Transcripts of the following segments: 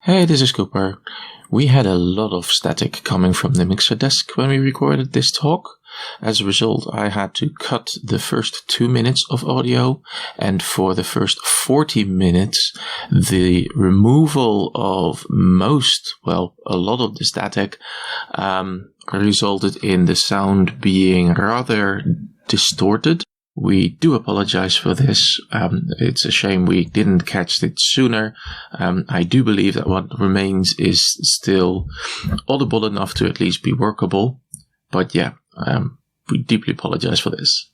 Hey, this is Cooper. We had a lot of static coming from the mixer desk when we recorded this talk. As a result, I had to cut the first 2 minutes of audio, and for the first 40 minutes, the removal of a lot of the static resulted in the sound being rather distorted. We do apologize for this. It's a shame we didn't catch it sooner. I do believe that what remains is still audible enough to at least be workable. But yeah, we deeply apologize for this.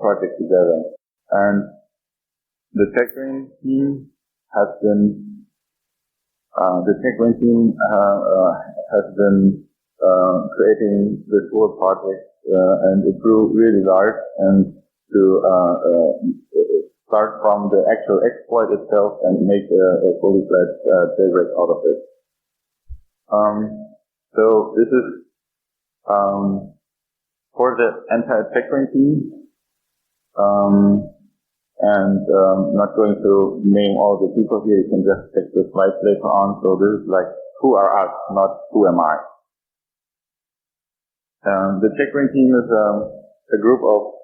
Project together, and the TechRain team has been creating this whole project, and it grew really large. And to start from the actual exploit itself and make a fully fledged jailbreak out of it. So this is for the entire TechRain team. Not going to name all the people here. You can just check the slides later on. So this is like, who are us, not who am I. The TechRain team is a group of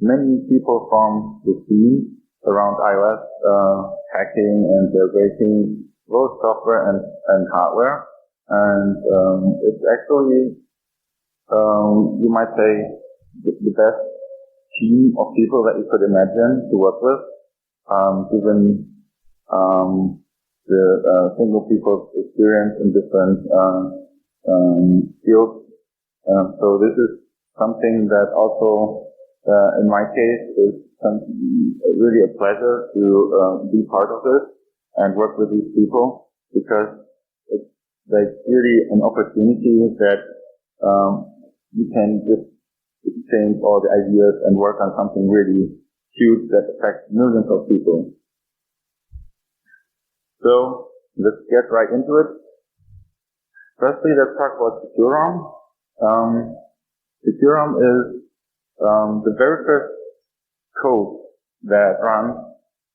many people from the team around iOS, hacking and jailbreaking both software and hardware. And it's actually, you might say, the best team of people that you could imagine to work with, given the single people's experience in different fields. So this is something that also, in my case, is really a pleasure to be part of this and work with these people, because it's like really an opportunity that you can just exchange all the ideas and work on something really huge that affects millions of people. So let's get right into it. Firstly, let's talk about SecureROM. SecureROM is the very first code that runs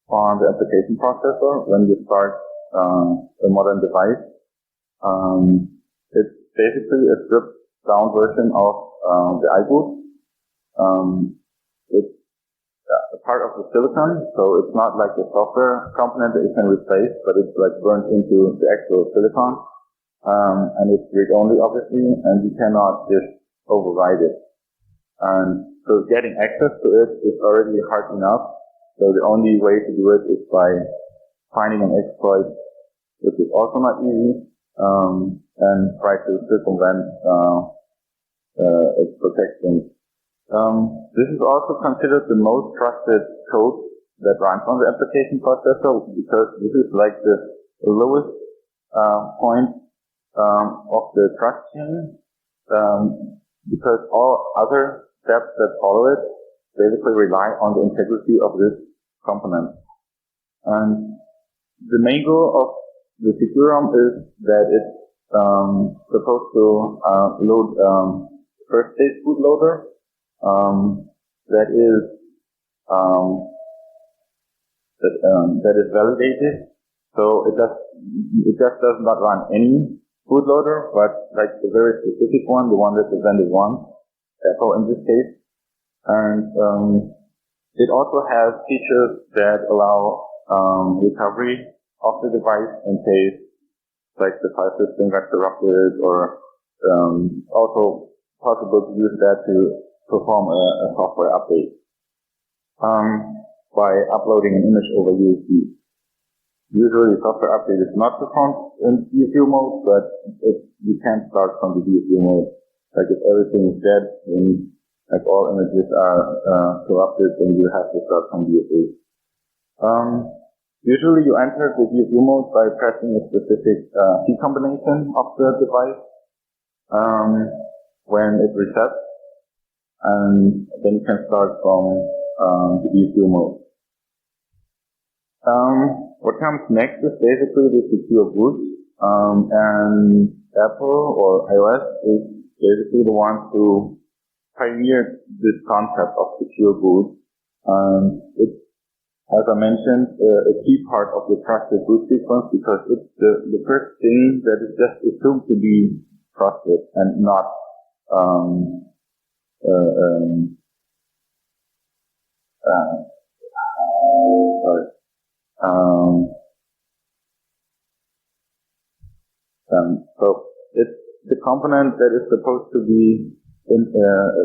on the application processor when you start a modern device. It's basically a stripped down version of the iBoot. It's a part of the silicon, so it's not like a software component that you can replace, but it's like burnt into the actual silicon. And it's read-only, obviously, and you cannot just override it. And so getting access to it is already hard enough. So the only way to do it is by finding an exploit, which is also not easy, and try to circumvent its protection. This is also considered the most trusted code that runs on the application processor, because this is like the lowest point of the trust chain, because all other steps that follow it basically rely on the integrity of this component. And the main goal of the SecureROM is that it's supposed to load first stage bootloader that is validated. So it just does not run any bootloader, but like the very specific one, the one that the vendor wants, Apple in this case. And it also has features that allow recovery of the device in case like the file system got corrupted, or also possible to use that to perform a software update by uploading an image over USB. Usually, software update is not performed in DFU mode, but you can't start from the DFU mode. Like if everything is dead, then like all images are corrupted, then you have to start from DFU. Usually, you enter the DFU mode by pressing a specific key combination of the device when it resets, and then you can start from the DFU mode. What comes next is basically the secure boot, and Apple or iOS is basically the one who pioneered this concept of secure boot. It's, as I mentioned, a key part of the trusted boot sequence, because it's the first thing that is just assumed to be trusted and not so it's the component that is supposed to be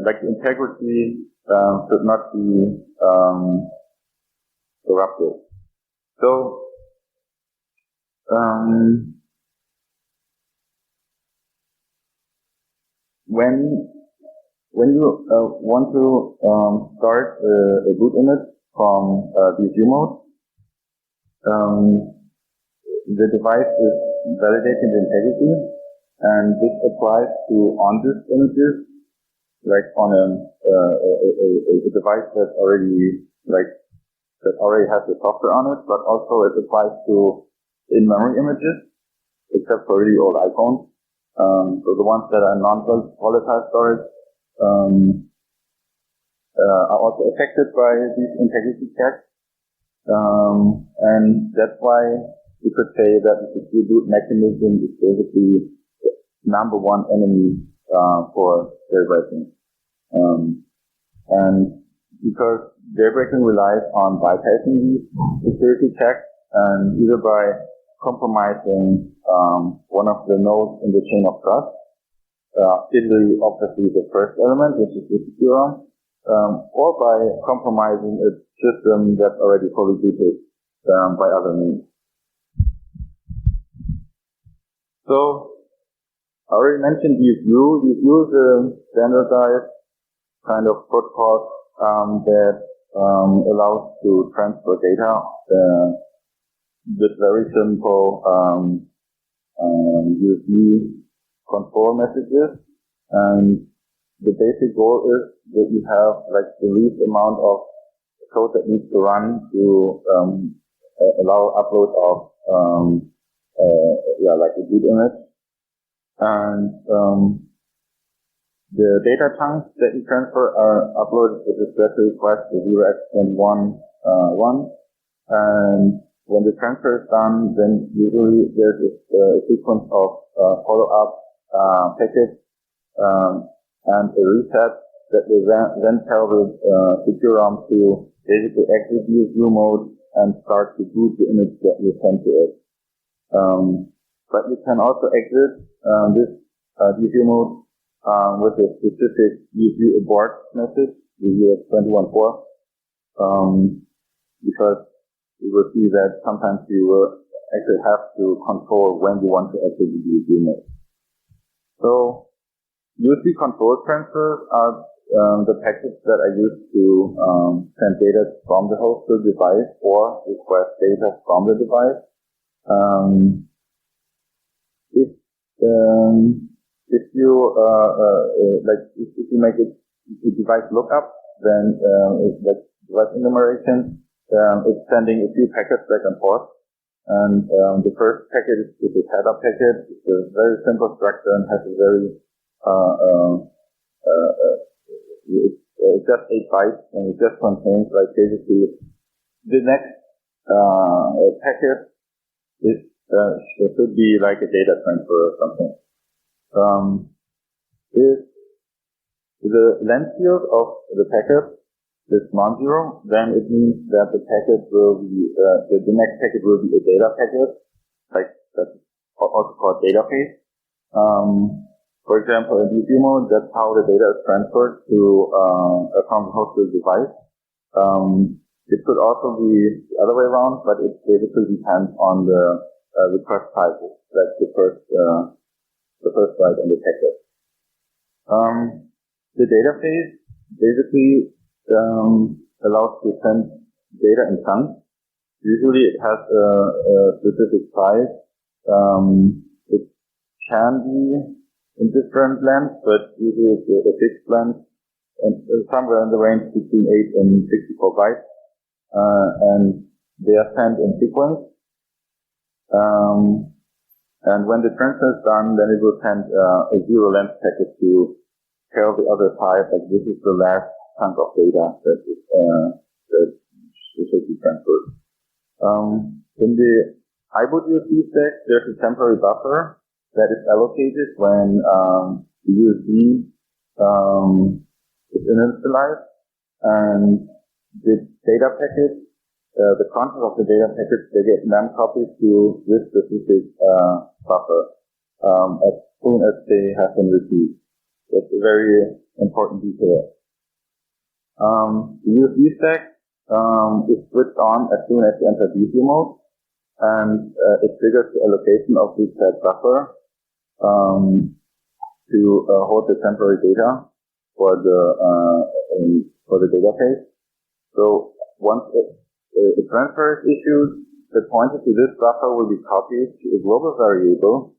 like integrity should not be corrupted. So when you want to start a boot image from DFU mode, the device is validating the integrity, and this applies to on-disk images, like on a device that already has the software on it, but also it applies to in-memory images, except for really old iPhones. So the ones that are non-volatile storage are also affected by these integrity checks. And that's why you could say that the secure boot mechanism is basically the number one enemy for jailbreaking. And because jailbreaking relies on bypassing these security checks, and either by compromising one of the nodes in the chain of trust, typically obviously the first element, which is the SecureROM, or by compromising a system that's already fully booted by other means. So, I already mentioned DFU. DFU is a standardized kind of protocol that allows to transfer data with very simple USB control messages. And the basic goal is that you have like the least amount of code that needs to run to allow upload of like a boot image. And the data chunks that you transfer are uploaded with a special request to 0x21 1. And when the transfer is done, then usually there's a sequence of follow-up packets and a reset that will then tell the SecureROM to basically exit DFU mode and start to boot the image that you sent to it. But you can also exit this DFU mode with a specific DFU abort message, the UX21.4, because you will see that sometimes you will actually have to control when you want to exit the DFU mode. So USB control transfers are the packets that are used to send data from the host to the device or request data from the device. If you make a device lookup, then it's like device enumeration. It's sending a few packets back and forth. And the first packet is a setup packet. It's a very simple structure and has a very it's just 8 bytes, and it just contains like basically the next packet is it should be like a data transfer or something. If the length field of the packet is non-zero, then it means that the packet will be, the next packet will be a data packet, like that's also called data phase. For example, in DFU mode, that's how the data is transferred to from the hosted device. It could also be the other way around, but it basically depends on the request type. That's the first byte on the packet. The data phase basically allows to send data in chunks. Usually it has a specific size. It can be in different lengths, but usually it's a fixed length, and somewhere in the range between 8 and 64 bytes. And they are sent in sequence. And when the transfer is done, then it will send a zero length packet to tell the other side that this is the last chunk of data that should be transferred. In the iBootUSB stack, there's a temporary buffer that is allocated when the USB is initialized, and the data packet, the contents of the data packets, they get mem copied to this specific buffer as soon as they have been received. That's a very important detail. The USB stack is switched on as soon as you enter DFU mode, and it triggers the allocation of this set buffer to hold the temporary data for the data phase. So once a transfer is issued, the pointer to this buffer will be copied to a global variable,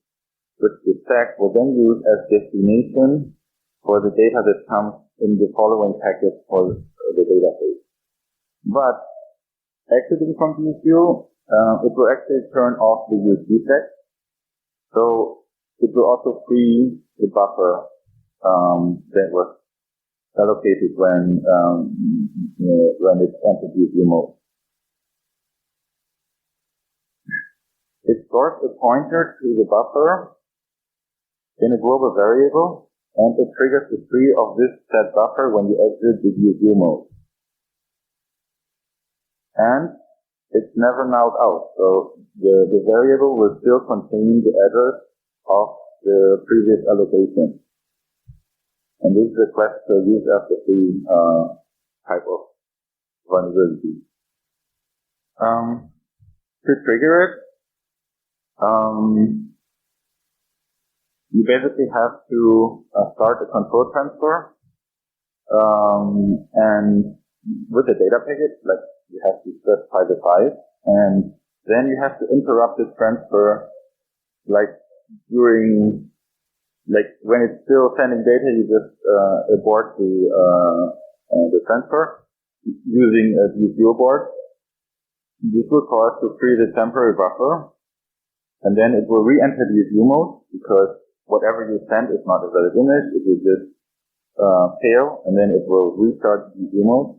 which the stack will then use as destination for the data that comes in the following packet for the data phase. But exiting from DFU, it will actually turn off the USB stack. So it will also free the buffer that was allocated when it entered DFU mode. It stores a pointer to the buffer in a global variable, and it triggers the free of this set buffer when you exit the DFU mode. And it's never nulled out, so the variable will still contain the address of the previous allocation. And this is a classical use after free type of vulnerability. To trigger it, you basically have to start a control transfer, and with the data packet, like you have to specify the size, and then you have to interrupt the transfer, like during, like when it's still sending data, you just abort the transfer using a DFU abort. This will cause to free the temporary buffer, and then it will re-enter DFU mode, because whatever you send is not a valid image. It will just fail, and then it will restart DFU mode,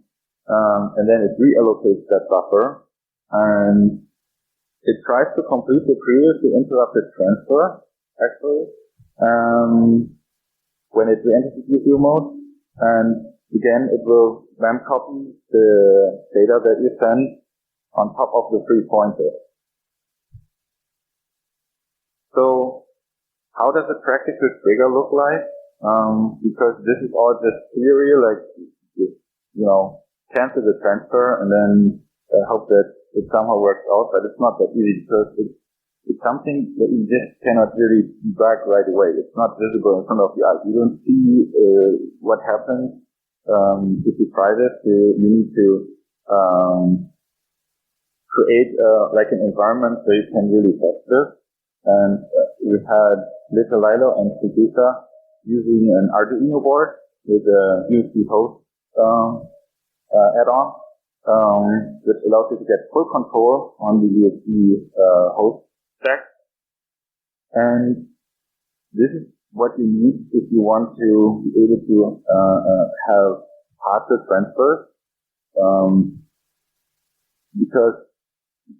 and then it reallocates that buffer, and it tries to complete the previously interrupted transfer, actually, when it re-enters the DFU mode, and again it will mem copy the data that you send on top of the free pointer. So how does a practical trigger look like? Because this is all just theory, like, cancel the transfer and then hope that it somehow works out, but it's not that easy, because it's something that you just cannot really debug right away. It's not visible in front of your eyes. You don't see what happens if you try this. You need to create like an environment so you can really test this. And we had Little Lilo and Sugisa using an Arduino board with a USB host add-on, which allows you to get full control on the USB host stack. And this is what you need if you want to be able to have faster transfers, because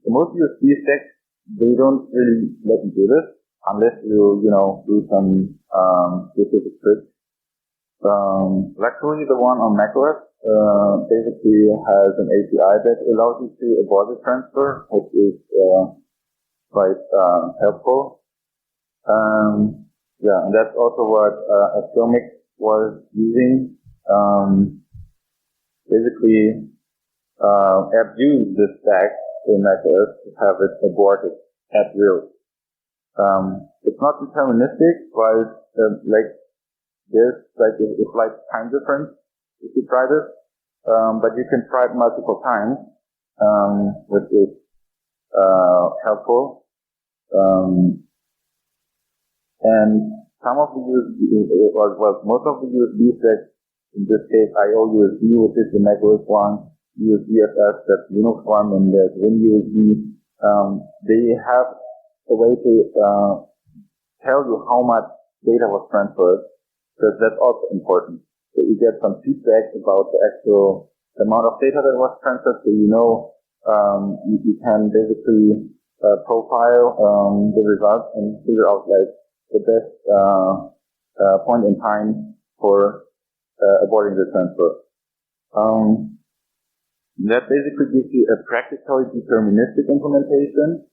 most USB stacks, they don't really let you do this unless you do some specific tricks. Luckily, the one on macOS basically has an API that allows you to abort the transfer, which is quite helpful. Yeah, and that's also what Atomic was using. Basically, abuse the stack in macOS to have it aborted at will. It's not deterministic, but there's it's like time difference if you try this. But you can try it multiple times, which is helpful. And some of the USB, most of the USB stacks, in this case IO USB, which is the macOS one, USBFS, that's Linux one, and there's WinUSB. They have a way to tell you how much data was transferred, because that's also important. So you get some feedback about the actual amount of data that was transferred, so you can basically profile the results and figure out the best point in time for aborting the transfer. That basically gives you a practically deterministic implementation,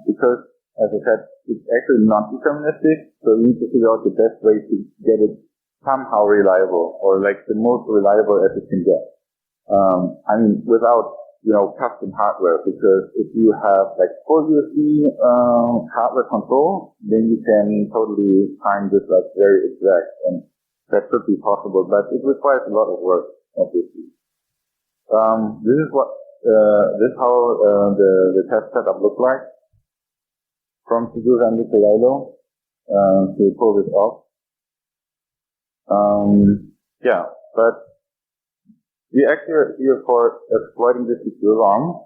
because, as I said, it's actually not deterministic, so you need to figure out the best way to get it somehow reliable, or the most reliable as it can get. Without custom hardware, because if you have full USB hardware control, then you can totally time this very exact, and that should be possible, but it requires a lot of work, obviously. This is how the test setup looks like from Segura and Nikias to pull this off. Yeah, but we actually are here for exploiting the SecureROM.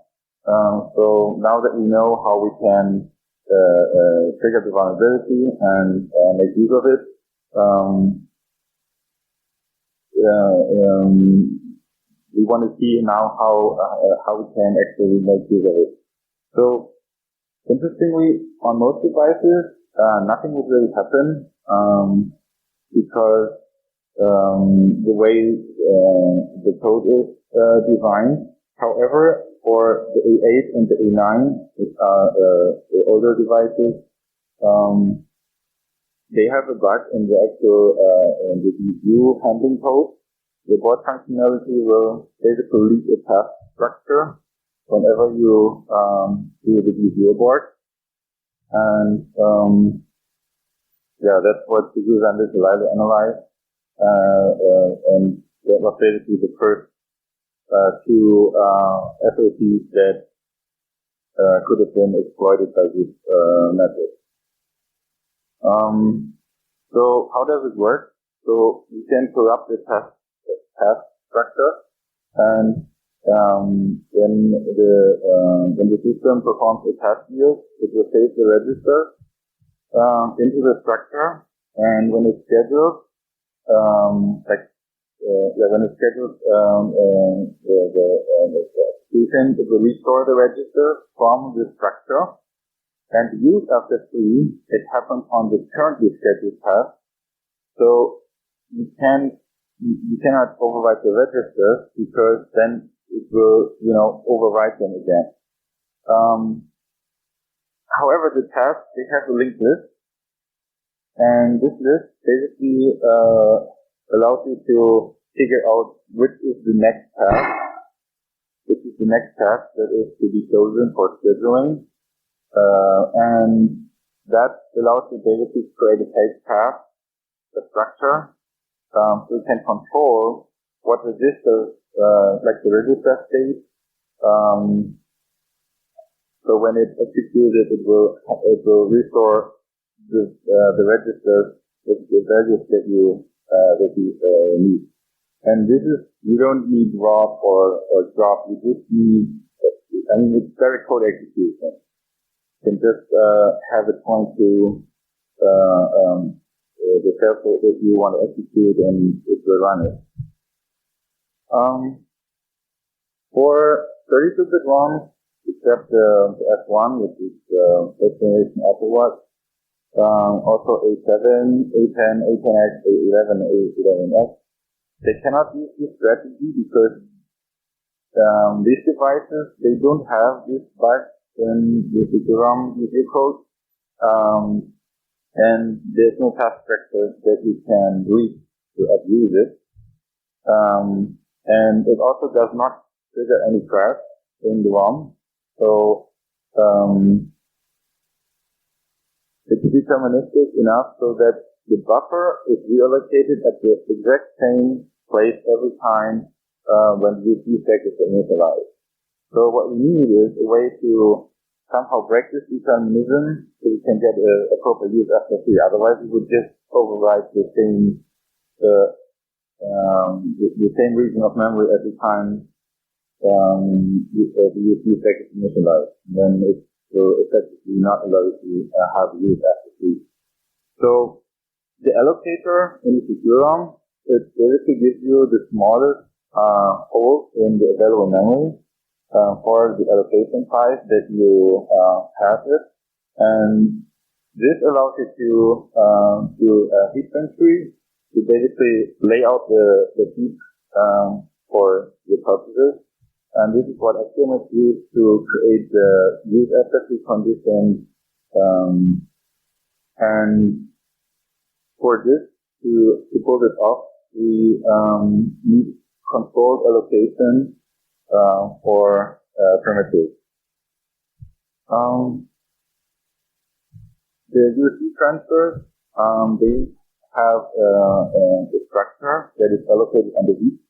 So now that we know how we can trigger the vulnerability and make use of it, we want to see now how we can actually make use of it. So interestingly, on most devices, nothing would really happen because the way the code is designed. However, for the A8 and the A9, which are the older devices, they have a bug in the actual the DFU handling code. The board functionality will basically leak a task structure whenever you do the DFU abort. And yeah, that's what the user and the analyzed. And that was basically the first two SOCs that could have been exploited by this method. So how does it work? So you can corrupt the task structure, and when the system performs a task view, it will save the register into the structure, and when it's scheduled, when it's scheduled, the execution, it will restore the register from the structure, and use after free, it happens on the currently scheduled task. So you cannot overwrite the registers, because then it will, overwrite them again. However, the tasks, they have a linked list, and this list basically allows you to figure out which is the next task that is to be chosen for scheduling, and that allows you basically to create a page path, the structure, so you can control what registers, like the register state. So when it executes it will restore the registers with the values that you need. And this is, you don't need drop or drop. You just need, it's very code execution. You can just have it point to the shell code that you want to execute, and it will run it. For 32-bit ROMs, except the S1, which is the first generation Apple Watch. Also A7, A10, A10X, A11, A11X. They cannot use this strategy because these devices, they don't have this bug in the SecureROM user code, and there's no task structure that you can read to abuse it. And it also does not trigger any crash in the ROM. So it's deterministic enough so that the buffer is reallocated at the exact same place every time when the USB stack is initialized. So what we need is a way to somehow break this determinism so we can get an appropriate use after free. Otherwise, we would just override the same region of memory every time the USB stack is initialized. Then it will effectively not allow you to have use after free. So the allocator in the SecureROM, it basically gives you the smallest hole in the available memory for the allocation size that you have it, and this allows you to do a heap tree to basically lay out the heap for your purposes. And this is what XML is used to create the use after free condition. And for this, to pull this off, we need controlled allocation for primitives. The USB transfers, they have a structure that is allocated on the heap,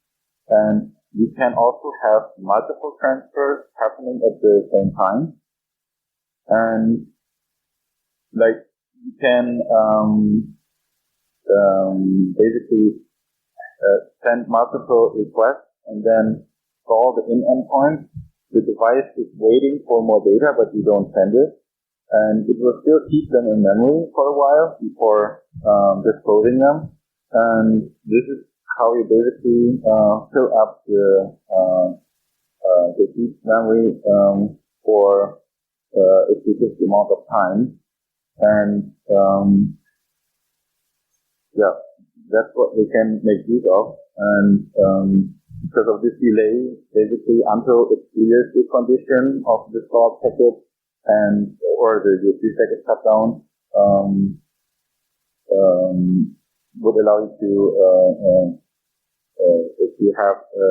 and you can also have multiple transfers happening at the same time. And like you can basically send multiple requests and then call the in endpoint. The device is waiting for more data, but you don't send it. And it will still keep them in memory for a while before disclosing them. And this is how you basically fill up the heap memory for a specific amount of time. And yeah, that's what we can make use of. And because of this delay, basically until it clears the condition of the stalled packet and or the USB stack is cut down, would allow you to if you have a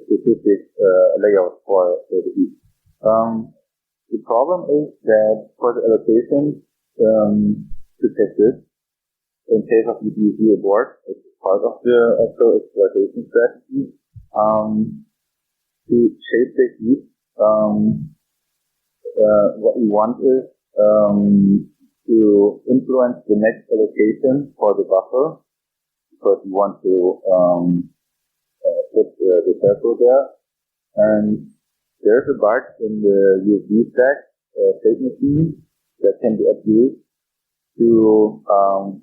specific layout for the heap. The problem is that for the allocation to test this, in case of DFU abort, it's part of the actual exploitation strategy, to shape the heap. What we want is to influence the next allocation for the buffer, because we want to put the circle there. And there's a bug in the USB stack state machine that can be abused to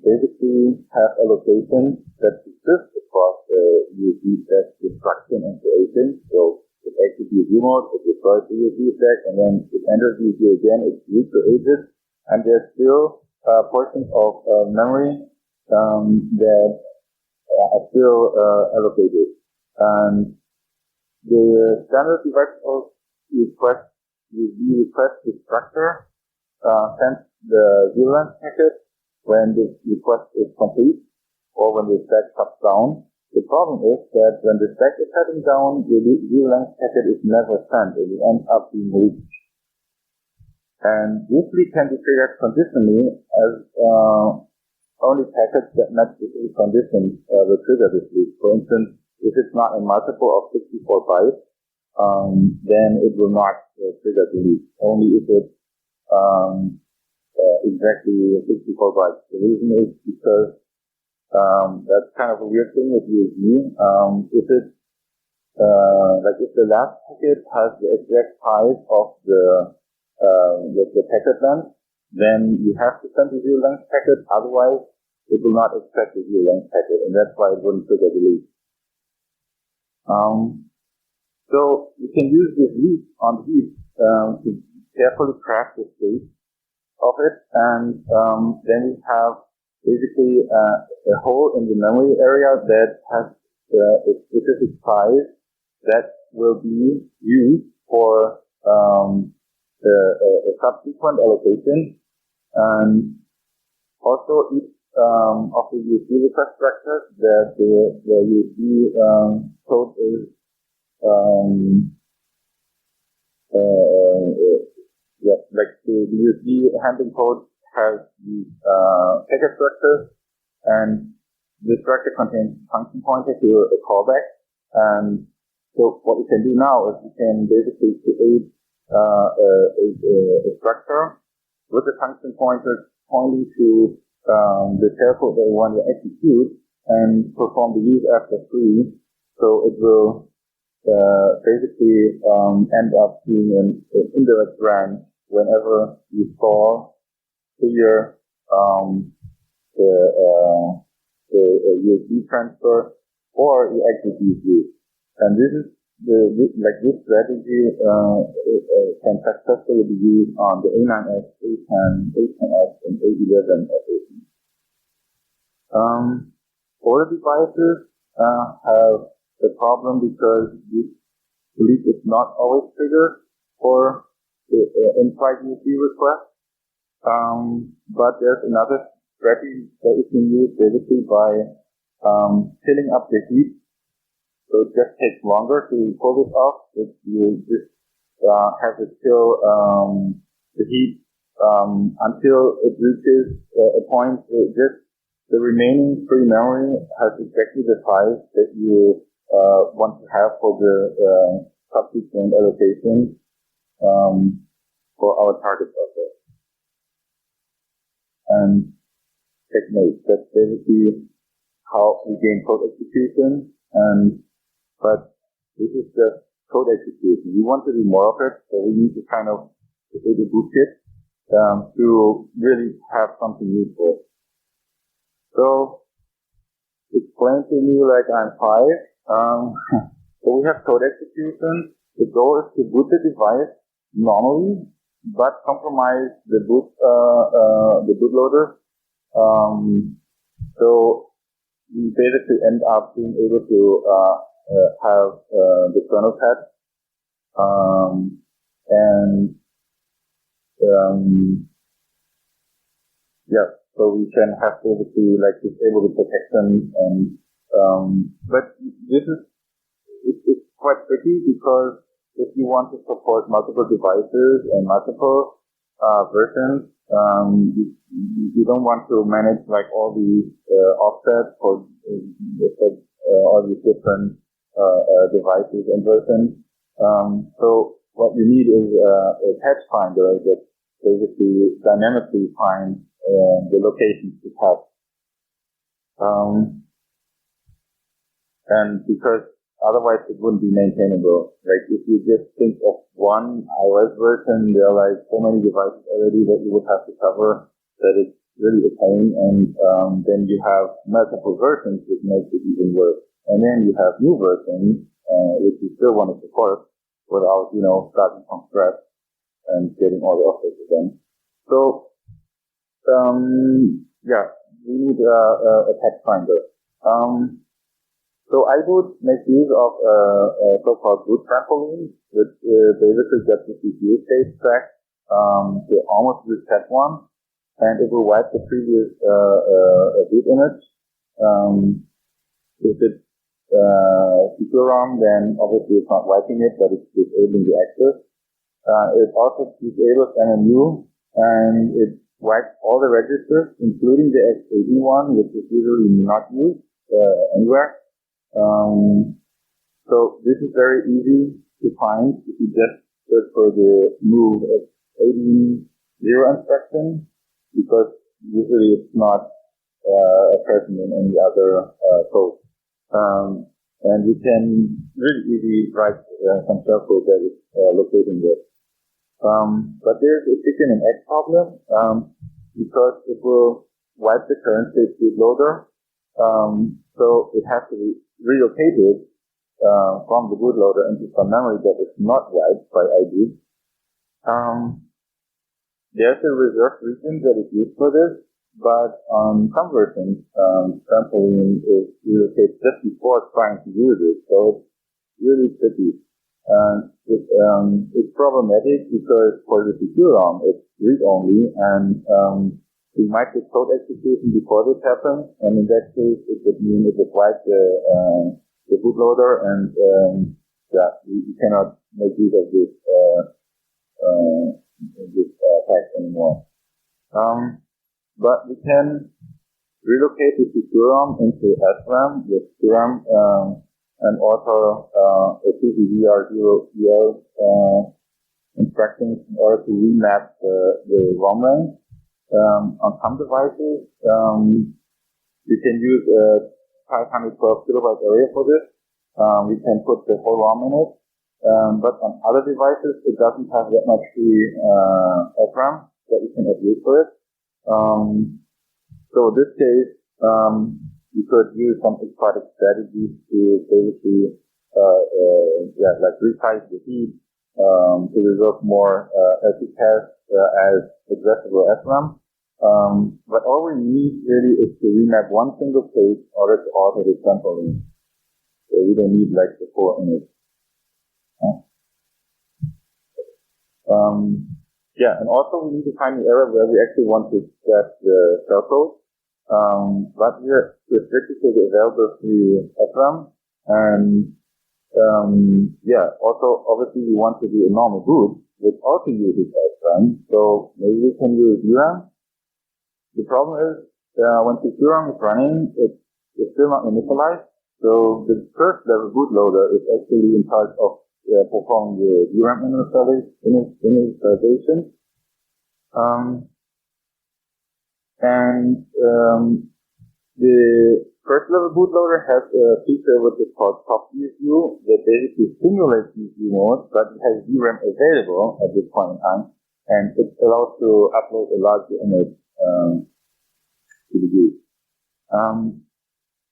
basically have allocations that exist across the USB stack destruction and creation. So it exits USB mode, it destroys the USB stack, and then it enters USB again, it's recreated, and there's still portions of memory that are still allocated. And the standard device request structure sends the VLAN packet when the request is complete or when the stack shuts down. The problem is that when the stack is shutting down, the VLAN packet is never sent. It ends up being leaked. And this leak can be triggered conditionally as only packets that match the conditions will trigger this leak. For instance, if it's not a multiple of 64 bytes, then it will not trigger the leak. Only if it's exactly 64 bytes. The reason is because that's kind of a weird thing with USB. If it's like if the last packet has the exact size of the packet length, then you have to send the zero length packet. Otherwise, it will not accept the zero length packet, and that's why it wouldn't trigger the leak. So you can use this leak on the heap to carefully craft the state of it, and then we have basically a hole in the memory area that has a specific size that will be used for a subsequent allocation, and also each of the USB request structures that the USB code is like the USB handling code has these packet structures, and the structure contains function pointer to a callback. And so what we can do now is we can basically create a structure with the function pointer pointing to the shellcode that we want to execute and perform the use after free. So it will basically end up being an indirect branch whenever you call clear the USB transfer or you execute use. And this is this strategy can successfully be used on the A9X, A10, A10X, and A11 FAC. Older devices have a problem because this leak is not always triggered for the in-flight USB request. But there's another strategy that you can use basically by filling up the heap. So it just takes longer to pull this off. If you just have it fill the heap until it reaches a point where just the remaining free memory has exactly the size that you want to have for the subsequent allocation for our target process. And checkmate. That's basically how we gain code execution. But this is just code execution. We want to do more of it, so we need to kind of create a bootkit to really have something useful. So explain to me like I'm 5. So we have code execution. The goal is to boot the device normally, but compromise the bootloader. So we basically end up being able to have the kernel pad, so we can have basically like disable the protection, and but this is it's quite tricky because if you want to support multiple devices and multiple versions, you don't want to manage like all these offsets for all these different devices and versions. So what you need is a patch finder that basically dynamically finds the locations to patch. And because otherwise it wouldn't be maintainable. Like if you just think of one iOS version, there are like so many devices already that you would have to cover that it's really a pain. And then you have multiple versions, which makes it even worse. And then you have new versions, which you still want to support without, starting from scratch and getting all the offsets again. So, we need a patch finder. So iBoot makes use of a so-called boot trampoline, which basically gets the CPU state track to almost reset one, and it will wipe the previous boot image. If it's SecureROM, then obviously it's not wiping it, but it's disabling the access. It also disables NMU, and it wipes all the registers, including the XAD one, which is usually not used anywhere. So this is very easy to find if you just search for the move X80 instruction, because usually it's not present in any other code. And you can really easily write some shellcode that is locating this. But there's a chicken and egg problem, because it will wipe the current state bootloader. So it has to be relocated from the bootloader into some memory that is not wiped by iBoot. There's a reserved region that is used for this, but on some versions, trampoline is relocated just before trying to use it, so it's really tricky. It's problematic because for the SecureROM, it's read-only, and we might get code execution before this happens, and in that case, it would mean it would write the bootloader, and we cannot make use of this tag anymore. But we can relocate the SecureROM into SRAM with SecureROM and also a CCVR0EL instructions in order to remap the ROM range. On some devices, we can use a 512 kilobyte area for this. We can put the whole ROM in it. But on other devices, it doesn't have that much free SRAM that we can use for it. So in this case, you could use some exotic strategies to basically, like resize the heap, to reserve more SECaaS as addressable SRAM. But all we need really is to remap one single page in order to alter the trampoline. So we don't need like the 4 image. And also we need to find the area where we actually want to set the shellcode. But we're restricted to the available free SRAM. And also obviously we want to do a normal boot, which also uses SRAM. So maybe we can use DRAM. The problem is when SecureROM is running, it's still not initialized. So the first level bootloader is actually in charge of performing the DRAM initialization. The first level bootloader has a feature which is called top DFU that basically simulates DFU mode, but it has DRAM available at this point in time, and it allows to upload a larger image to the boot.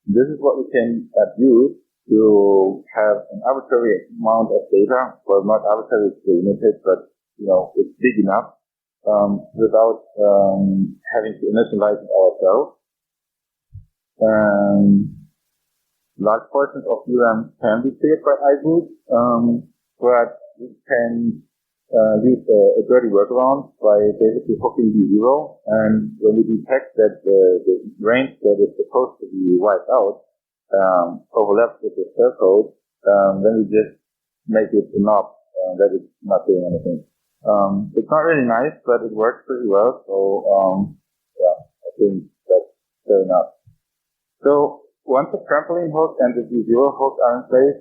This is what we can use to have an arbitrary amount of data, well, not arbitrary, it's limited, but it's big enough without having to initialize it ourselves. Large portions of DRAM can be cleared by iBoot, but we can use a dirty workaround by basically hooking D0, and when we detect that the range that is supposed to be wiped out overlaps with the shellcode, then we just make it enough that it's not doing anything. It's not really nice, but it works pretty well, so I think that's fair enough. So once the trampoline hook and the D0 hook are in place,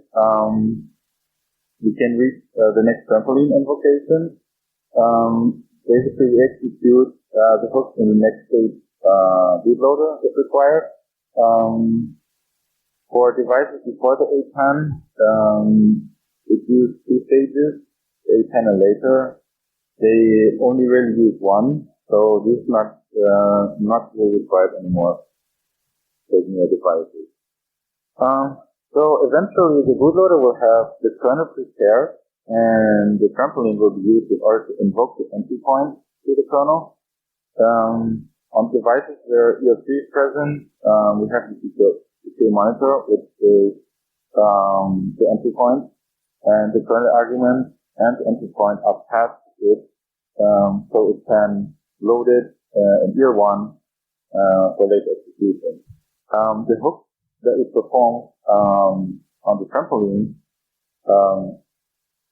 we can reach the next trampoline invocation. Basically, we execute the hook in the next state bootloader if required. For devices before the A10, it used 2 stages, A10 and later. They only really use 1, so this is not really required anymore for newer devices. So eventually the bootloader will have the kernel prepared, and the trampoline will be used in order to invoke the entry point to the kernel. On devices where EL3 is present, we have the secure monitor, which is the entry point, and the kernel argument and the entry point are passed to it, so it can load it in year 1 for later execution. The hook that we perform on the trampoline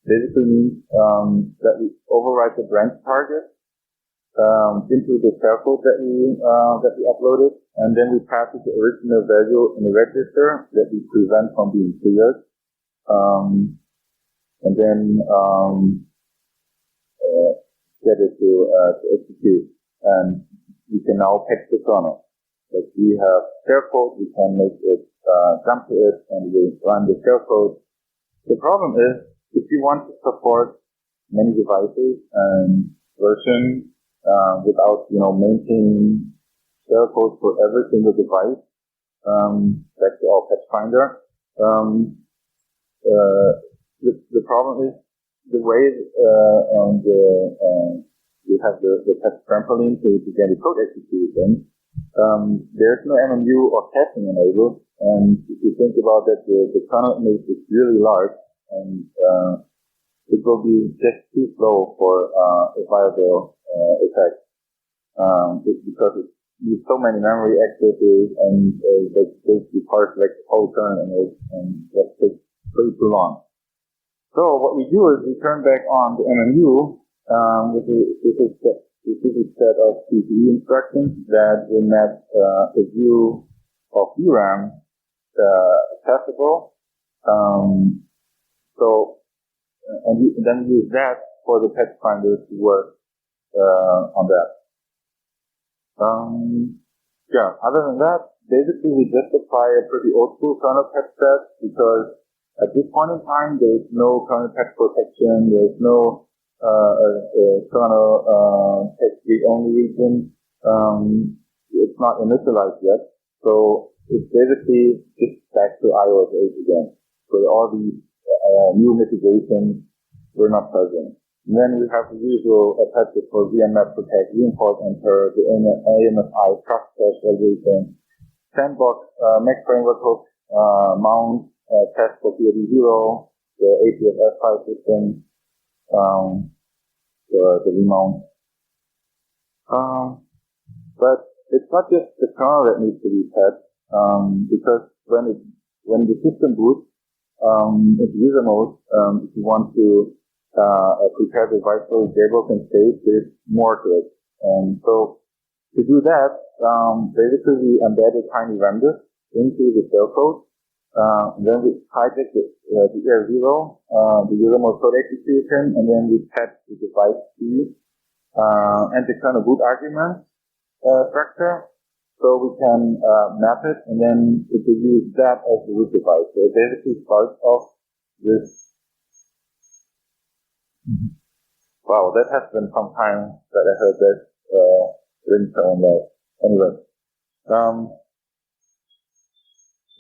basically means that we overwrite the branch target into the shellcode that we uploaded, and then we pass it the original value in a register that we prevent from being cleared, and then get it to execute, and we can now patch the kernel. If we have shellcode, we can make it jump to it, and we run the shellcode. The problem is, if you want to support many devices and versions without maintaining shellcode for every single device, back to our patch finder, the problem is the way you have the test trampoline to get the code execution. There's no MMU or testing enabled, and if you think about that, the kernel image is really large, and it will be just too slow for a viable effect. Because it needs so many memory accesses, and that basically parse like the whole kernel image, and that takes pretty too long. So what we do is we turn back on the MMU with a specific set of CPU instructions that will map a view of VRAM accessible. And then use that for the patch finder to work on that. Other than that, basically we just apply a pretty old school kernel patch set, because at this point in time there's no kernel patch protection, there's no kernel patch read only region. It's not initialized yet, so it's basically just back to iOS 8 again, where all these new mitigations were not present. And then we have the usual patches for VMware Protect, Reinforce Enter, the AMFI trust cache validation, Sandbox, Mac Framework Hook, Mount, test for POD0, the APFS file system, the remount. But it's not just the kernel that needs to be patched, because when the system boots, into user mode, if you want to prepare the device for the jailbroken state, there's more to it. And so to do that, basically we embedded tiny vendors into the shellcode. Then we hijack the ER0, the user mode code execution, and then we patch the device key and the kernel boot argument structure. So we can map it, and then it will use that as the root device. So it basically starts off this. Wow, that has been some time that I heard that ringtone there. Anyway,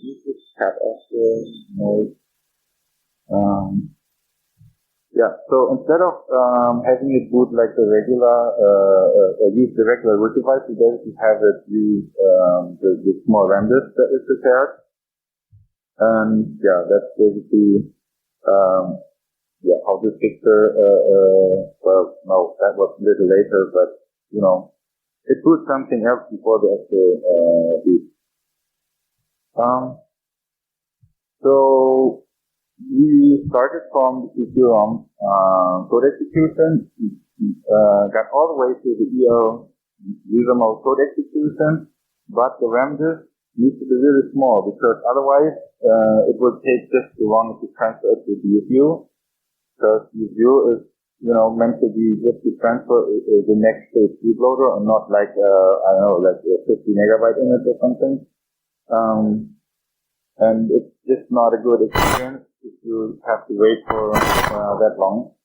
you just cut off the noise. So instead of having it boot like the regular, use the regular root device, we basically have it use the small RAM disk that is prepared. And that's basically how this picture. Well, no, that was a little later, but it boots something else before the actual boot. So we started from the SecureROM code execution, got all the way to the user mode code execution, but the RAM disk needs to be really small, because otherwise it would take just too long to transfer it to DFU, because DFU is meant to be just to transfer the next stage bootloader, and not like like a 50 megabyte image or something. And it's just not a good experience if you have to wait for that long.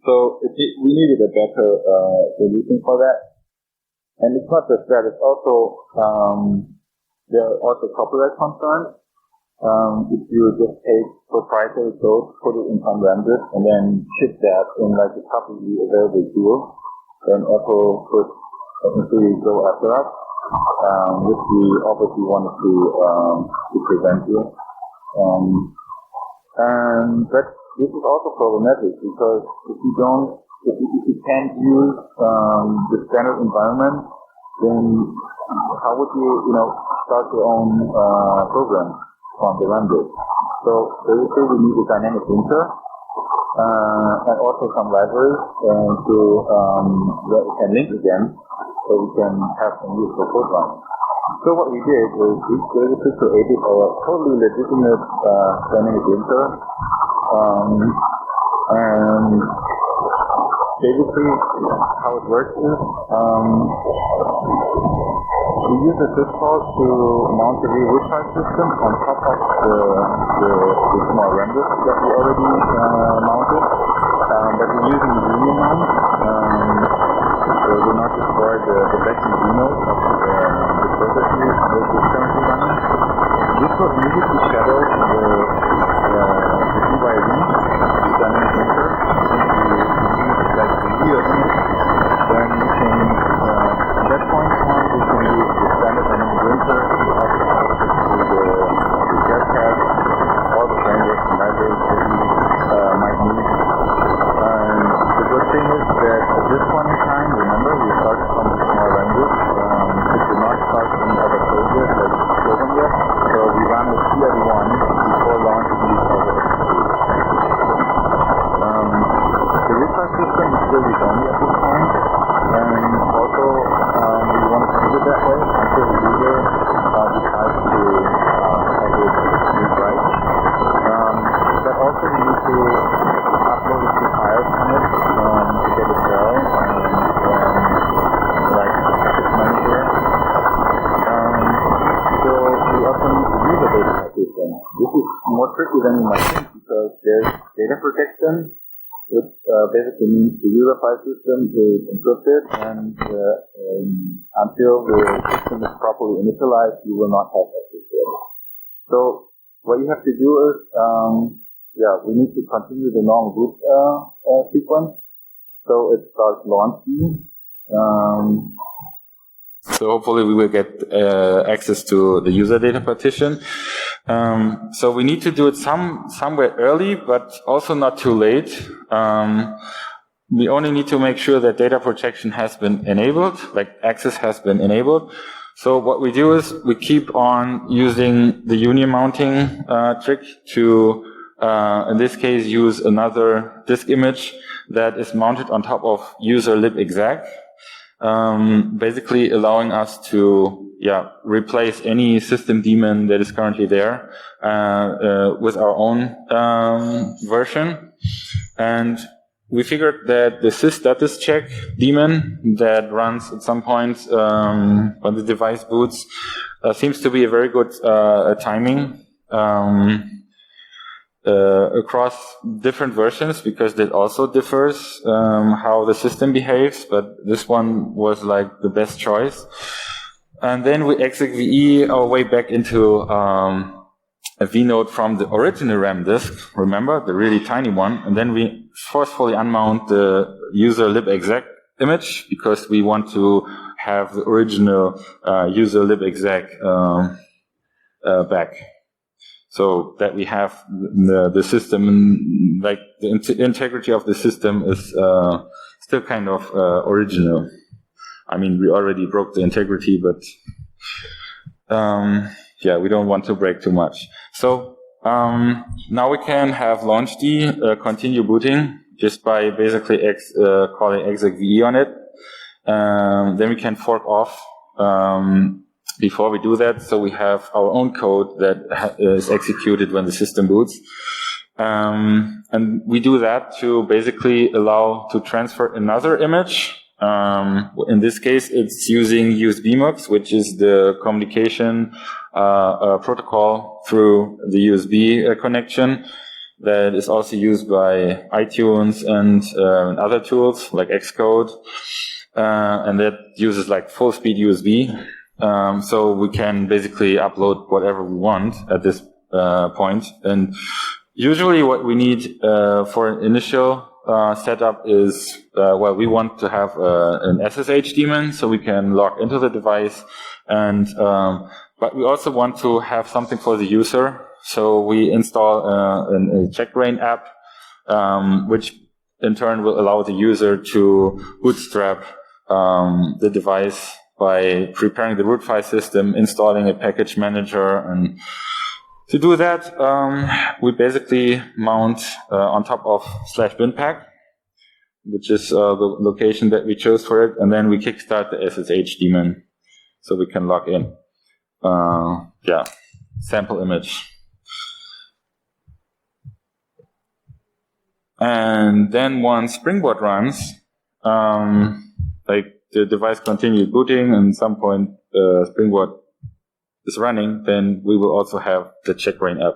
So we needed a better solution for that. And it's not just that, it's also, there are also copyright concerns. If you just take proprietary code, put it in some RAM disk, and then ship that in like a publicly available tool, then Apple could technically go after us, which we obviously wanted to prevent you. But this is also problematic, because if you can't use the standard environment, then how would you start your own program on the RAM disk? So basically we need a dynamic linker and also some libraries that we can link again, so we can have some useful code lines. So what we did is we basically created a totally legitimate dynamic linker, and basically how it works is we use a syscall to mount the root file system on top of the small RAM disk that we already mounted, but we're using the Union mount, so we'll not destroy the Bassen vNode of the process which is currently running. This was needed to shadow the DYV, the dynamic linker, more tricky than you might think because there's data protection, which basically means the user file system is encrypted and until the system is properly initialized, you will not have access to it. So what you have to do is, we need to continue the normal boot sequence. So it starts launch D. So hopefully we will get access to the user data partition. So we need to do it somewhere early, but also not too late. We only need to make sure that data protection has been enabled, like access has been enabled. So what we do is we keep on using the union mounting trick to, in this case, use another disk image that is mounted on top of user libexec. Basically allowing us to replace any system daemon that is currently there with our own version. And we figured that the sysstatus-check daemon that runs at some point when the device boots seems to be a very good timing across different versions, because that also differs how the system behaves, but this one was like the best choice. And then we execve our way back into a vnode from the original RAM disk, remember, the really tiny one, and then we forcefully unmount the user libexec image, because we want to have the original user libexec back. So that we have the system, like the integrity of the system is still kind of original. I mean, we already broke the integrity, but we don't want to break too much. So now we can have launchd continue booting just by basically calling execve on it. Then we can fork off before we do that, so we have our own code that is executed when the system boots. And we do that to basically allow to transfer another image. In this case, it's using USBMux, which is the communication protocol through the USB connection that is also used by iTunes and other tools like Xcode. And that uses like full speed USB. So we can basically upload whatever we want at this point. And usually what we need for an initial setup is, we want to have an SSH daemon so we can log into the device. And but we also want to have something for the user. So we install a checkbrain app, which in turn will allow the user to bootstrap the device by preparing the root file system, installing a package manager. And to do that, we basically mount on top of /binpack, which is the location that we chose for it, and then we kickstart the SSH daemon so we can log in. Sample image. And then once Springboard runs, the device continues booting, and at some point Springboard is running, then we will also have the checkbrain app.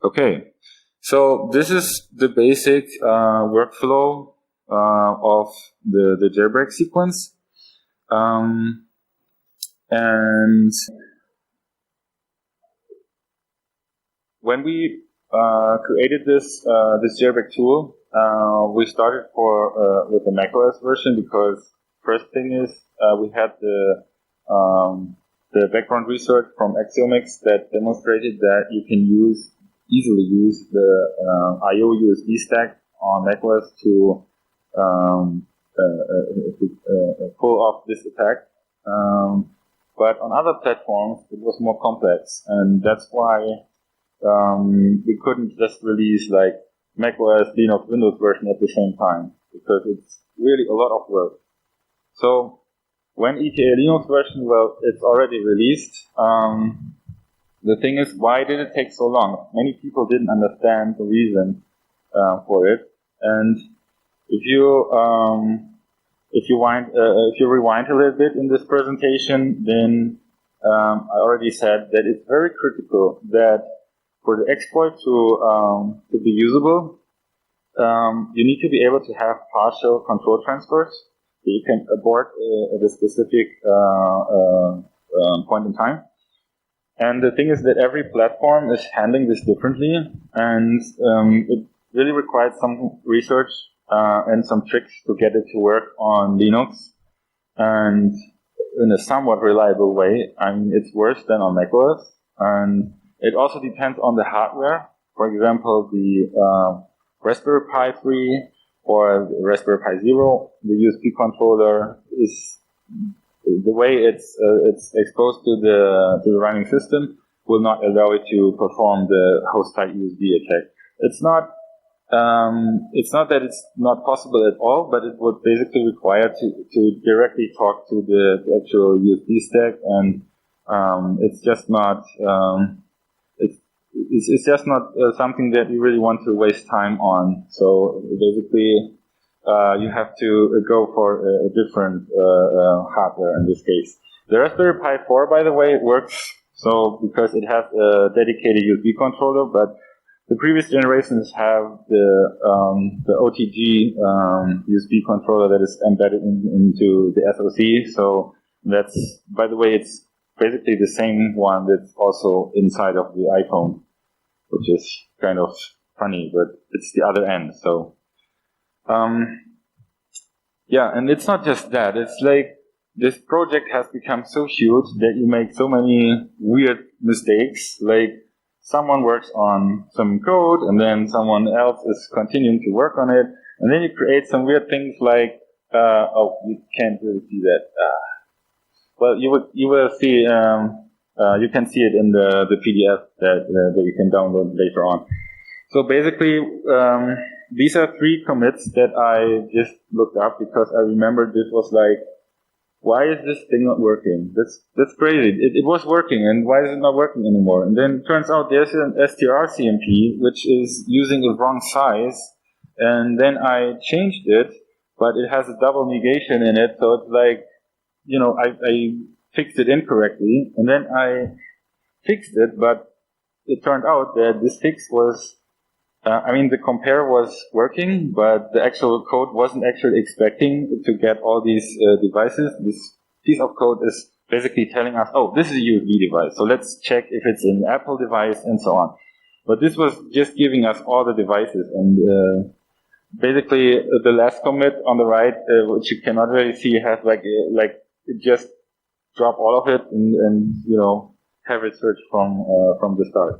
Okay, so this is the basic workflow of the jailbreak sequence. And when we created this jailbreak tool, we started with the macOS version, because first thing is we had the background research from Axiomix that demonstrated that you can easily use the IO USB stack on macOS to pull off this attack. But on other platforms, it was more complex, and that's why we couldn't just release like macOS, Linux, Windows version at the same time, because it's really a lot of work. So when ETA Linux version, it's already released. The thing is, why did it take so long? Many people didn't understand the reason for it. And if you rewind a little bit in this presentation, then I already said that it's very critical that for the exploit to be usable, you need to be able to have partial control transfers that you can abort at a specific point in time. And the thing is that every platform is handling this differently, and it really requires some research and some tricks to get it to work on Linux, and in a somewhat reliable way. I mean, it's worse than on macOS, and it also depends on the hardware. For example, the Raspberry Pi 3 or the Raspberry Pi 0, the USB controller is the way it's exposed to the running system will not allow it to perform the host-side USB attack. It's not that it's not possible at all, but it would basically require to directly talk to the actual USB stack, and it's just not it's just not something that you really want to waste time on. So basically, you have to go for a different hardware in this case. The Raspberry Pi 4, by the way, works so because it has a dedicated USB controller, but the previous generations have the OTG USB controller that is embedded into the SoC. So that's, by the way, it's basically the same one that's also inside of the iPhone, which is kind of funny, but it's the other end. So, yeah, and it's not just that. It's like this project has become so huge that you make so many weird mistakes. Like someone works on some code, and then someone else is continuing to work on it, and then you create some weird things like, oh, you can't really see that. Well, you will see. You can see it in the PDF that you can download later on. So basically, these are 3 commits that I just looked up because I remembered this was like, why is this thing not working? That's crazy. It was working, and why is it not working anymore? And then it turns out there's an strcmp which is using the wrong size, and then I changed it, but it has a double negation in it, so it's like, you know, I fixed it incorrectly, and then I fixed it, but it turned out that this fix was, the compare was working, but the actual code wasn't actually expecting to get all these devices. This piece of code is basically telling us, oh, this is a USB device, so let's check if it's an Apple device, and so on. But this was just giving us all the devices, and basically the last commit on the right, which you cannot really see, has like it just drop all of it and you know, have it search from the start.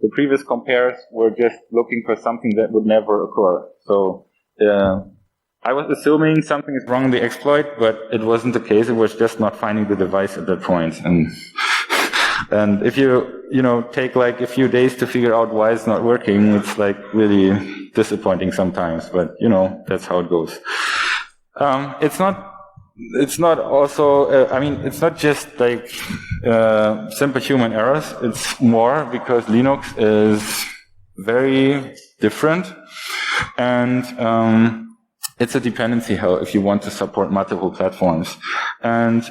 The previous compares were just looking for something that would never occur. So I was assuming something is wrong in the exploit, but it wasn't the case. It was just not finding the device at that point. And if you take like a few days to figure out why it's not working, it's like really disappointing sometimes. But that's how it goes. It's not also, it's not just like simple human errors. It's more because Linux is very different, and it's a dependency hell if you want to support multiple platforms. And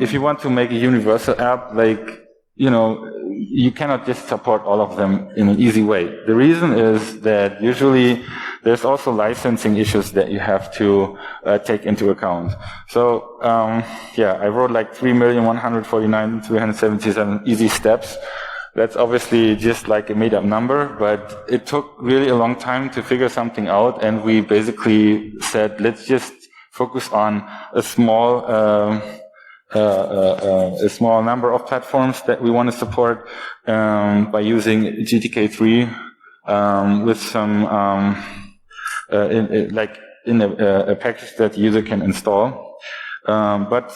if you want to make a universal app, like, you cannot just support all of them in an easy way. The reason is that usually there's also licensing issues that you have to take into account. So, I wrote like 3,149,377 easy steps. That's obviously just like a made up number, but it took really a long time to figure something out, and we basically said, let's just focus on a small number of platforms that we want to support by using GTK3 with some in a package that the user can install, but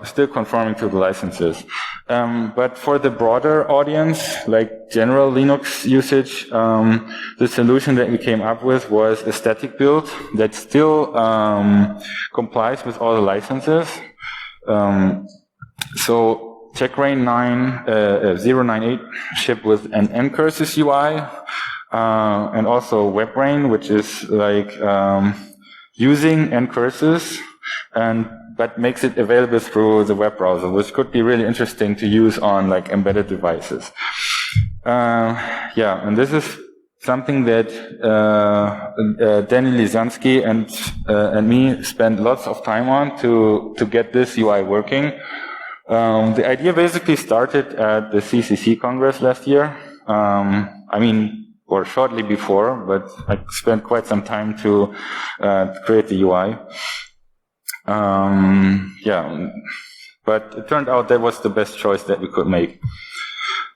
still conforming to the licenses. But for the broader audience, like general Linux usage, the solution that we came up with was a static build that still complies with all the licenses. So TechRain 098 shipped with an ncurses UI, and also WebRain, which is like using ncurses but makes it available through the web browser, which could be really interesting to use on like embedded devices. And this is something that Danny Lizansky and me spent lots of time on to get this UI working. The idea basically started at the CCC Congress last year. Or shortly before, but I spent quite some time to create the UI. But it turned out that was the best choice that we could make.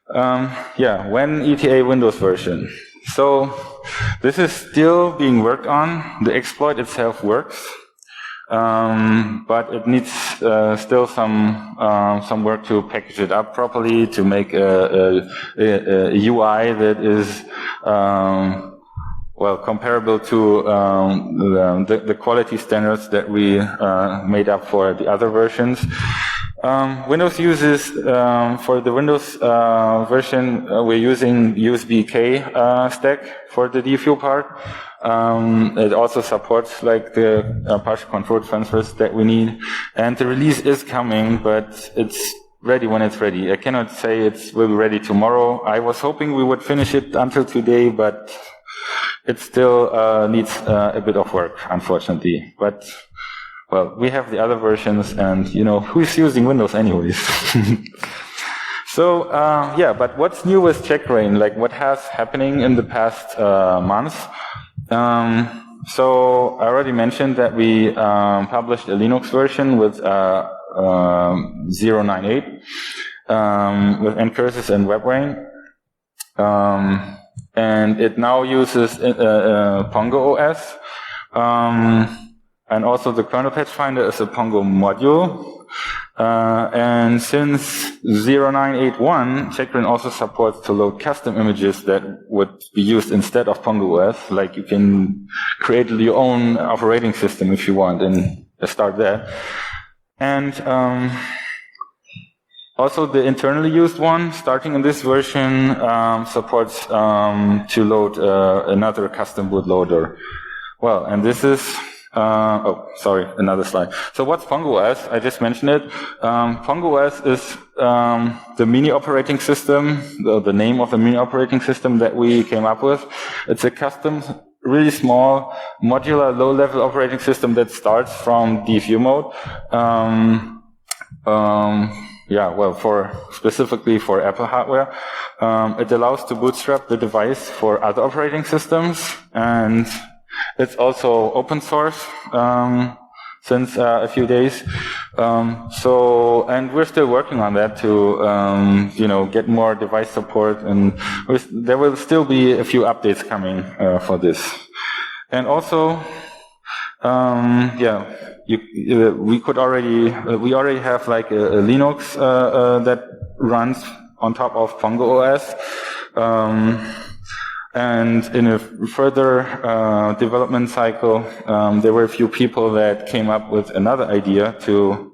When ETA Windows version. So this is still being worked on. The exploit itself works, but it needs still some work to package it up properly, to make a UI that is comparable to the quality standards that we made up for the other versions. Windows uses, for the Windows version, we're using USB-K stack for the DFU part. It also supports like the partial control transfers that we need. And the release is coming, but it's ready when it's ready. I cannot say it will be ready tomorrow. I was hoping we would finish it until today, but it still needs a bit of work, unfortunately. But well, we have the other versions, and who's using Windows anyways? So but what's new with Checkra? Like what has happening in the past months? So I already mentioned that we published a Linux version with 098 with ncurses and WebRain, and it now uses pongoOS. And also the kernel patch finder is a Pongo module. And since 0981, Checkra also supports to load custom images that would be used instead of pongoOS. Like you can create your own operating system if you want and start there. And also the internally used one, starting in this version, supports to load another custom bootloader. Well, and this is another slide. So what's pongoOS? I just mentioned it. pongoOS is the mini operating system, the name of the mini operating system that we came up with. It's a custom, really small, modular, low-level operating system that starts from DFU mode. Specifically for Apple hardware. It allows to bootstrap the device for other operating systems, and it's also open source since a few days. And we're still working on that to get more device support, and there will still be a few updates coming for this. And also, we already have like a Linux that runs on top of pongoOS. And in a further development cycle, there were a few people that came up with another idea to,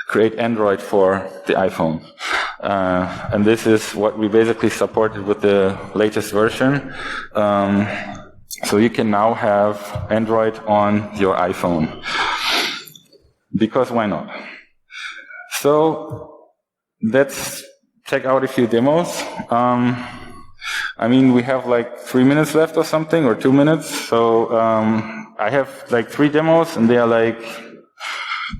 create Android for the iPhone. And this is what we basically supported with the latest version. So you can now have Android on your iPhone. Because why not? So let's check out a few demos. We have like 3 minutes left or something, or 2 minutes. So I have like 3 demos, and they are like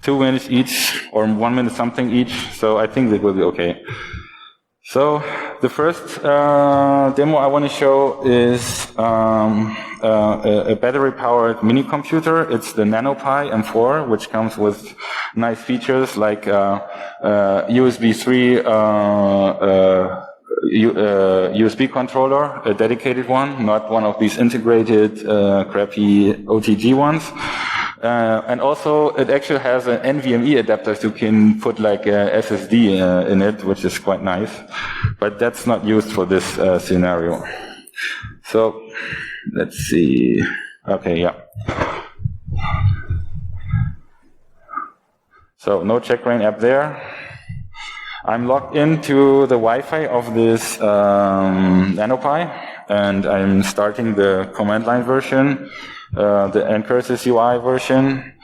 2 minutes each, or 1 minute something each. So I think that will be okay. So the first demo I want to show is a battery-powered mini computer. It's the NanoPi M4, which comes with nice features like USB 3 USB controller, a dedicated one, not one of these integrated crappy OTG ones. And also it actually has an NVMe adapter, so you can put like a SSD in it, which is quite nice. But that's not used for this scenario. So let's see. Okay, yeah. So no Checkra app there. I'm logged into the Wi-Fi of this NanoPi, and I'm starting the command line version. the Ncurses UI version,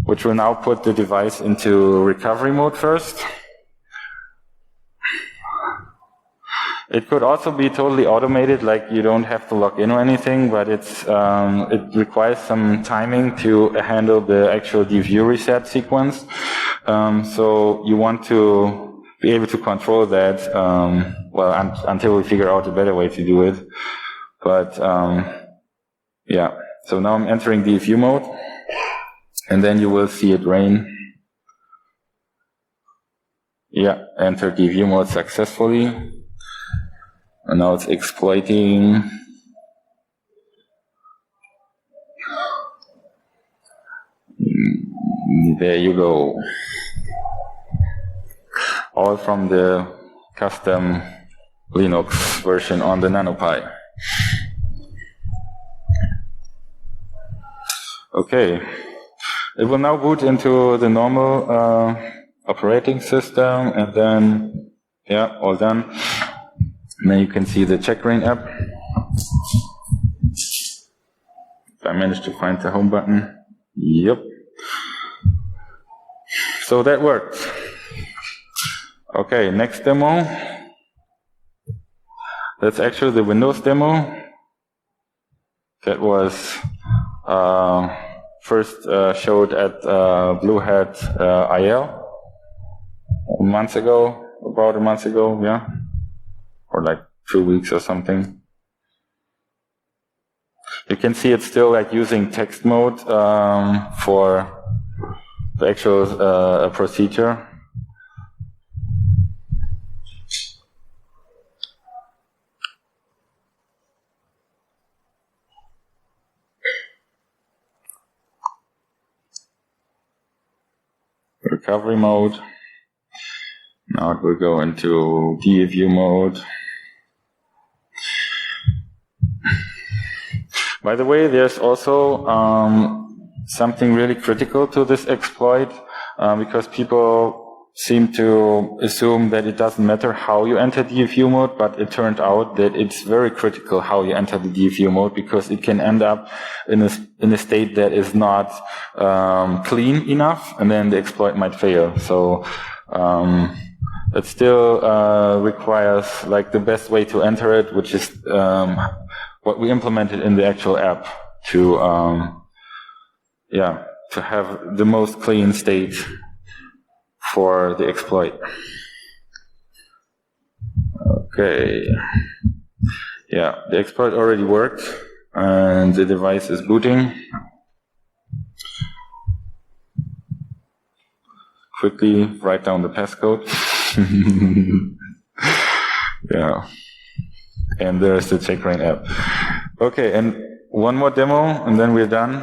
which will now put the device into recovery mode first. It could also be totally automated, like you don't have to log in or anything, but it requires some timing to handle the actual DFU reset sequence. So you want to be able to control that, until we figure out a better way to do it. But, yeah. So now I'm entering DFU mode, and then you will see it rain. Yeah, enter DFU mode successfully. And now it's exploiting. There you go. All from the custom Linux version on the NanoPi. Okay. It will now boot into the normal operating system, and then, yeah, all done. And then you can see the checkrain app. If I managed to find the home button. Yep. So that worked. Okay, next demo. That's actually the Windows demo. That was first showed at Bluehat IL about a month ago, yeah. Or like 2 weeks or something. You can see it's still like using text mode for the actual procedure. Recovery mode. Now it will go into DFU mode. By the way, there's also something really critical to this exploit, because people seem to assume that it doesn't matter how you enter DFU mode, but it turned out that it's very critical how you enter the DFU mode, because it can end up in a state that is not clean enough, and then the exploit might fail. So it still requires like the best way to enter it, which is what we implemented in the actual app to have the most clean state for the exploit. Okay. Yeah, the exploit already worked, and the device is booting. Quickly write down the passcode. Yeah. And there's the checkrain app. Okay, and one more demo, and then we're done.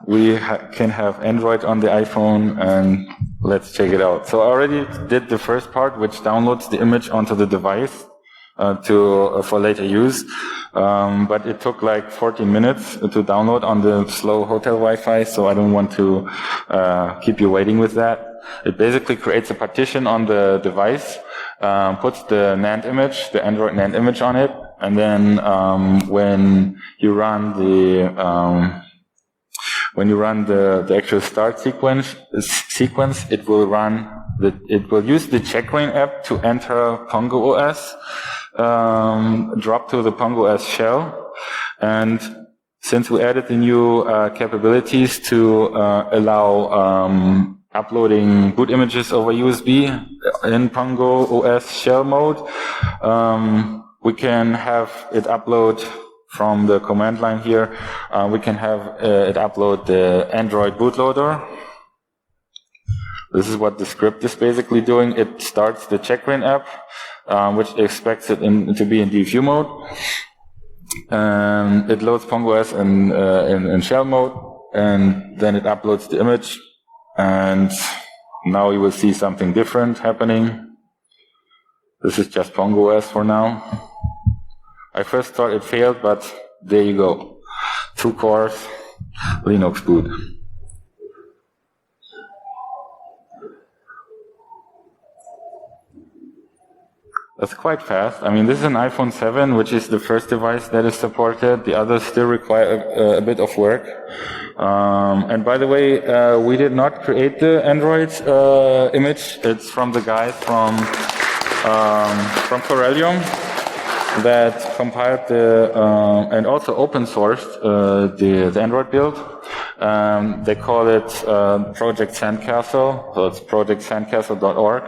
We can have Android on the iPhone, and let's check it out. So I already did the first part, which downloads the image onto the device for later use. But it took like 14 minutes to download on the slow hotel Wi-Fi, so I don't want to keep you waiting with that. It basically creates a partition on the device, puts the NAND image, the Android NAND image on it, and then when you run the actual start sequence, it will use the checkrain app to enter pongoOS, drop to the pongoOS shell, and since we added the new capabilities to allow uploading boot images over USB in pongoOS shell mode, we can have it upload from the command line here. We can have it upload the Android bootloader. This is what the script is basically doing. It starts the checkrain app, which expects it to be in DFU mode. It loads pongoOS in shell mode, and then it uploads the image. And now you will see something different happening. This is just pongoOS for now. I first thought it failed, but there you go. 2 cores, Linux boot. That's quite fast. I mean, this is an iPhone 7, which is the first device that is supported. The others still require a bit of work. And by the way, we did not create the Android image. It's from the guys from Corellium that compiled and also open sourced the Android build. They call it Project Sandcastle, so it's projectsandcastle.org,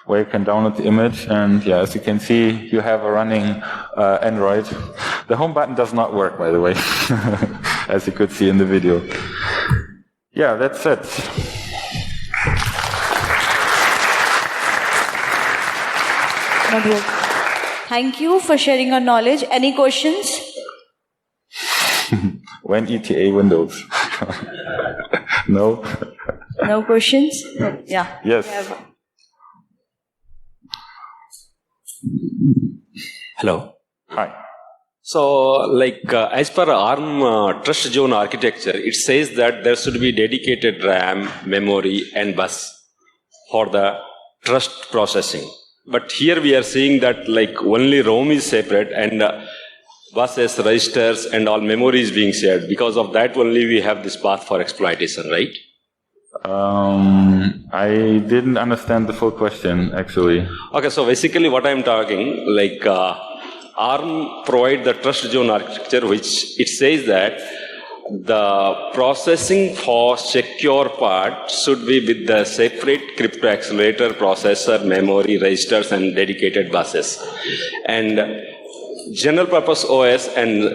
where you can download the image. And yeah, as you can see, you have a running Android. The home button does not work, by the way, as you could see in the video. Yeah, that's it. Thank you for sharing your knowledge. Any questions? When ETA Windows? No? No questions? Yeah. Yes. Hello. Hi. So, as per ARM trust zone architecture, it says that there should be dedicated RAM, memory, and bus for the trust processing. But here we are seeing that only ROM is separate and buses, registers, and all memory is being shared. Because of that only we have this path for exploitation, right? I didn't understand the full question, actually. Okay, so basically what I'm talking, ARM provide the trust zone architecture, which it says that the processing for secure part should be with the separate crypto accelerator, processor, memory, registers, and dedicated buses. And general purpose OS and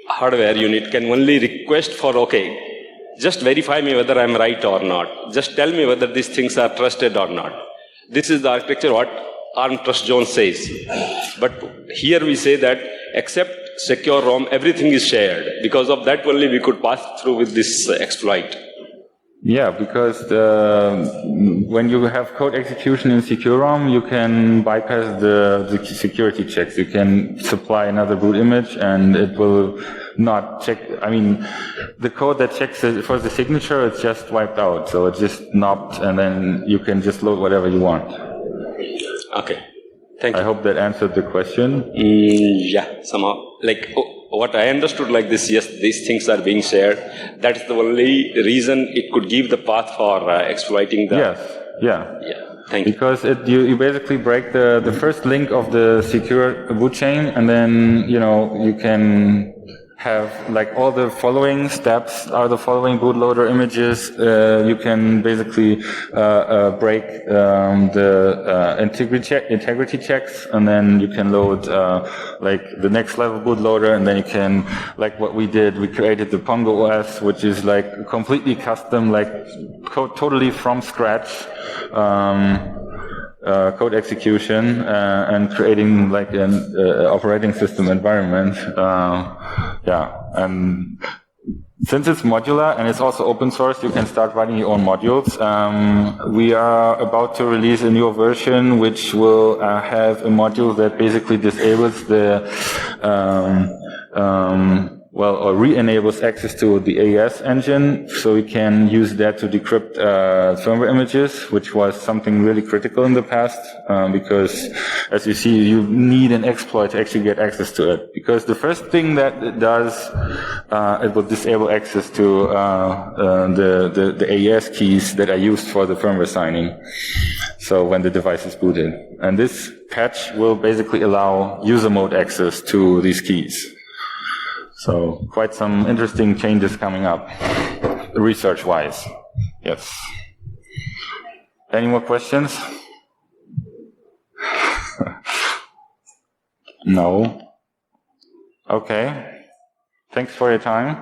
hardware unit can only request for, okay, just verify me whether I'm right or not. Just tell me whether these things are trusted or not. This is the architecture what ARM trust zone says. But here we say that except secure ROM, everything is shared. Because of that only we could pass through with this exploit. Yeah, because when you have code execution in SecureROM, you can bypass the security checks. You can supply another boot image and it will not check. I mean, the code that checks for the signature, it's just wiped out. So it's just knobbed and then you can just load whatever you want. Okay. Thank you. I hope that answered the question. Yeah, somehow. What I understood this, yes, these things are being shared. That is the only reason it could give the path for exploiting the... Yes, yeah. Yeah, thank you. Because you basically break the first link of the secure boot chain, and then, you can have all the following steps are the following bootloader images. You can basically break the integrity checks, and then you can load the next level bootloader, and then you can, what we did, we created the pongoOS, which is completely custom, code totally from scratch. Code execution and creating an operating system environment. And since it's modular and it's also open source, you can start writing your own modules. We are about to release a new version which will have a module that basically disables the or re-enables access to the AES engine, so we can use that to decrypt firmware images, which was something really critical in the past, because, as you see, you need an exploit to actually get access to it. Because the first thing that it does, it will disable access to the AES keys that are used for the firmware signing, so when the device is booted. And this patch will basically allow user mode access to these keys. So quite some interesting changes coming up, research-wise. Yes. Any more questions? No. Okay. Thanks for your time.